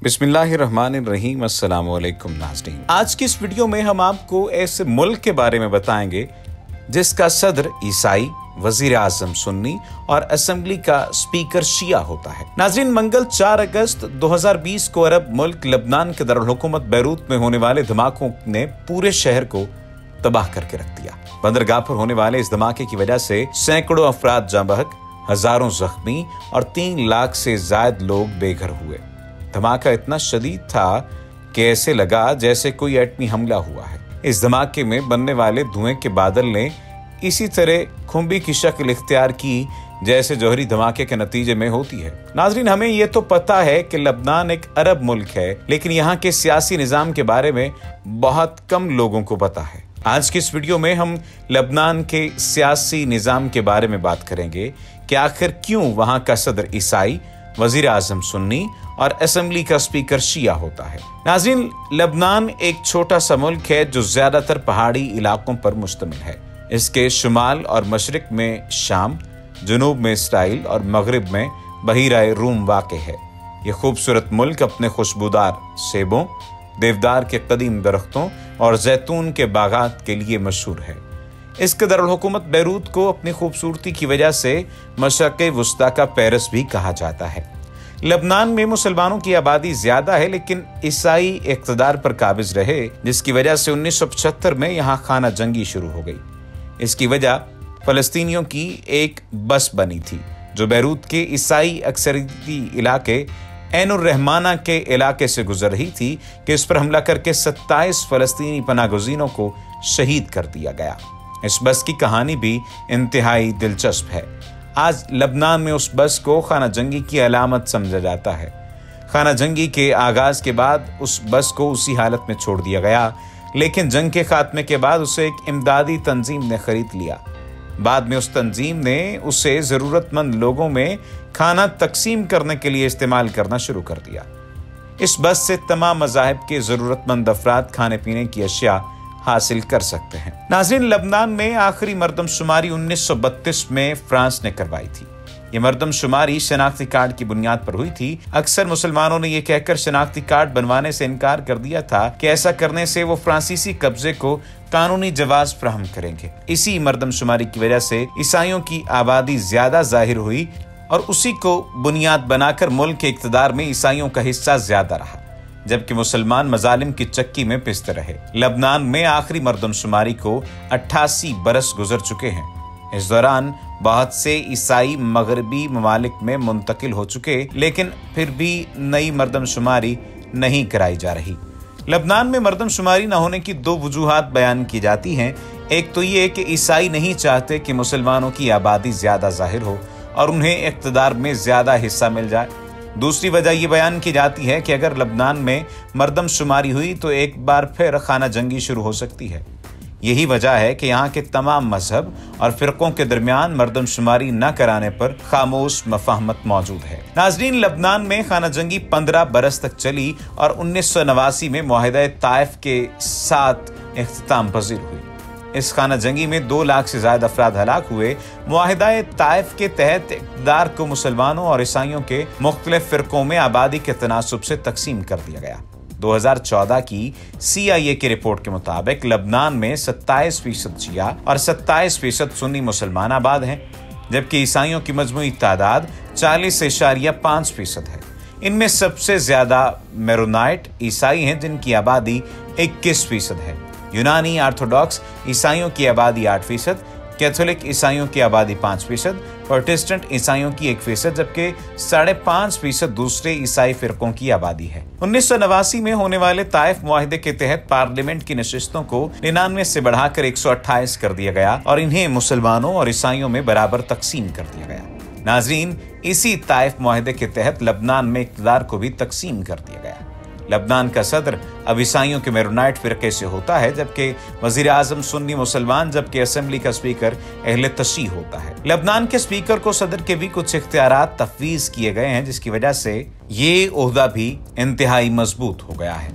बिस्मिल्लाहिर्रहमानिर्रहीम। अस्सलाम वालेकुम नाज़रीन। आज की इस वीडियो में हम आपको ऐसे मुल्क के बारे में बताएंगे जिसका सदर ईसाई, वजीर आजम सुन्नी और असेंबली का स्पीकर शिया होता है। नाज़रीन, मंगल 4 अगस्त 2020 को अरब मुल्क लबनान के दारुल हुकूमत बैरूत में होने वाले धमाकों ने पूरे शहर को तबाह करके रख दिया। बंदरगाह पर होने वाले इस धमाके की वजह से सैकड़ों अफराद जाँ बहक, हजारों जख्मी और 3 लाख से ज्यादा लोग बेघर हुए। धमाका इतना शदीद था कि ऐसे लगा जैसे कोई एटमी हमला हुआ है। इस धमाके में बनने वाले धुएं के बादल ने इसी तरह खुम्बी की शक्ल इख्तियार की जैसे जौहरी धमाके के नतीजे में होती है। नाजरीन, हमें ये तो पता है कि लबनान एक अरब मुल्क है, लेकिन यहाँ के सियासी निज़ाम के बारे में बहुत कम लोगों को पता है। आज की इस वीडियो में हम लबनान के सियासी निज़ाम के बारे में बात करेंगे कि आखिर क्यों वहाँ का सदर ईसाई, वजीर आजम सुन्नी और असेंबली का स्पीकर शिया होता है। नाज़रीन, लबनान एक छोटा सा मुल्क है जो ज्यादातर पहाड़ी इलाकों पर मुश्तमिल है। इसके शुमाल और मशरिक में शाम, जुनूब में इसराइल और मगरिब में बहीराए रूम वाक़े है। ये खूबसूरत मुल्क अपने खुशबूदार सेबों, देवदार के कदीम दरख्तों और जैतून के बागात के लिए मशहूर है। इसके दारुल हुकूमत बैरूत को अपनी खूबसूरती की वजह से मशरक़े वुस्ता का पेरिस भी कहा जाता है। लबनान में मुसलमानों की आबादी ज्यादा है, लेकिन ईसाई इक़्तिदार पर काबिज रहे, जिसकी वजह से 1975 में यहाँ खाना जंगी शुरू हो गई। इसकी वजह फलस्तीनियों की एक बस बनी थी जो बैरूत के ईसाई अक्सरियती इलाके ऐनुर रहमाना के इलाके से गुजर रही थी कि इस पर हमला करके 27 फलस्तीनी पनागुज़ीनों को शहीद कर दिया गया। इस बस की कहानी भी इंतहाई दिलचस्प है। आज लबनान में उस बस को खाना जंगी की अलामत समझा जाता है। खाना जंगी के आगाज के बाद उस बस को उसी हालत में छोड़ दिया गया, लेकिन जंग के खात्मे के बाद उसे एक इमदादी तंजीम ने खरीद लिया। बाद में उस तंजीम ने उसे जरूरतमंद लोगों में खाना तकसीम करने के लिए इस्तेमाल करना शुरू कर दिया। इस बस से तमाम मज़ाहिब के जरूरतमंद अफराद खाने पीने की अशिया हासिल कर सकते हैं। नाज़रीन, लबनान में आखिरी मरदमशुमारी 1932 में फ्रांस ने करवाई थी। ये मरदमशुमारी शनाख्ती कार्ड की बुनियाद पर हुई थी। अक्सर मुसलमानों ने यह कहकर शनाख्ती कार्ड बनवाने से इनकार कर दिया था कि ऐसा करने से वो फ्रांसीसी कब्जे को कानूनी जवाज फराहम करेंगे। इसी मरदमशुमारी की वजह से ईसाइयों की आबादी ज्यादा जाहिर हुई और उसी को बुनियाद बनाकर मुल्क के इक़्तिदार में ईसाइयों का हिस्सा ज्यादा रहा, जबकि मुसलमान मजालिम की चक्की में पिसते रहे। लबनान में आखिरी मरदमशुमारी को 88 बरस गुजर चुके हैं। इस दौरान बहुत से ईसाई मगरबी ममालिक में मुंतकिल हो चुके, लेकिन फिर भी नई मरदमशुमारी नहीं कराई जा रही। लबनान में मरदमशुमारी न होने की 2 वजूहात बयान की जाती हैं। एक तो ये कि ईसाई नहीं चाहते कि मुसलमानों की आबादी ज्यादा जाहिर हो और उन्हें इक़्तिदार में ज्यादा हिस्सा मिल जाए। दूसरी वजह यह बयान की जाती है कि अगर लबनान में मरदमशुमारी हुई तो एक बार फिर खाना जंगी शुरू हो सकती है। यही वजह है कि यहाँ के तमाम मजहब और फिरकों के दरमियान मरदमशुमारी न कराने पर खामोश मफाहमत मौजूद है। नाजरीन, लबनान में खाना जंगी 15 बरस तक चली और 1989 में मुआहिदा ताइफ के साथ इख्तिताम पजीर हुई। इस खाना जंगी में 2 लाख से ज्यादा अफराद हलाक हुए। मुआहिदा ताइफ के तहत इक़्तिदार को मुसलमानों और ईसाइयों के मुख्तलिफ फिरकों में आबादी के तनासुब से तकसीम कर दिया गया। 2014 की CIA की रिपोर्ट के मुताबिक लबनान में 27% शिया और 27% सुन्नी मुसलमान आबाद हैं, जबकि ईसाइयों की मजमूई तादाद 40.5% है। इनमें सबसे ज्यादा मेरोनाइट ईसाई हैं, जिनकी आबादी 21% है। यूनानी ऑर्थोडॉक्स ईसाइयों की आबादी 8%, कैथोलिक ईसाइयों की आबादी 5%, प्रोटेस्टेंट ईसाइयों की 1%, जबकि 5.5% दूसरे ईसाई फिरकों की आबादी है। 1989 में होने वाले ताइफ मुआहिदे के तहत पार्लियामेंट की नशिस्तों को 99 से बढ़ाकर 128 कर दिया गया और इन्हें मुसलमानों और ईसाइयों में बराबर तकसीम कर दिया गया। नाजरीन, इसी ताइफ मुआहिदे के तहत लबनान में इक़्तिदार को भी तकसीम कर दिया गया। लबनान का सदर अब ईसाइयों के मेरोनाइट फिरके से होता है, जबकि वजीर आजम सुन्नी मुसलमान, जबकि असेंबली का स्पीकर अहले तशी होता है। लबनान के स्पीकर को सदर के भी कुछ इख्तियारात तफवीज़ किए गए हैं, जिसकी वजह से ये ओहदा भी इंतहाई मजबूत हो गया है।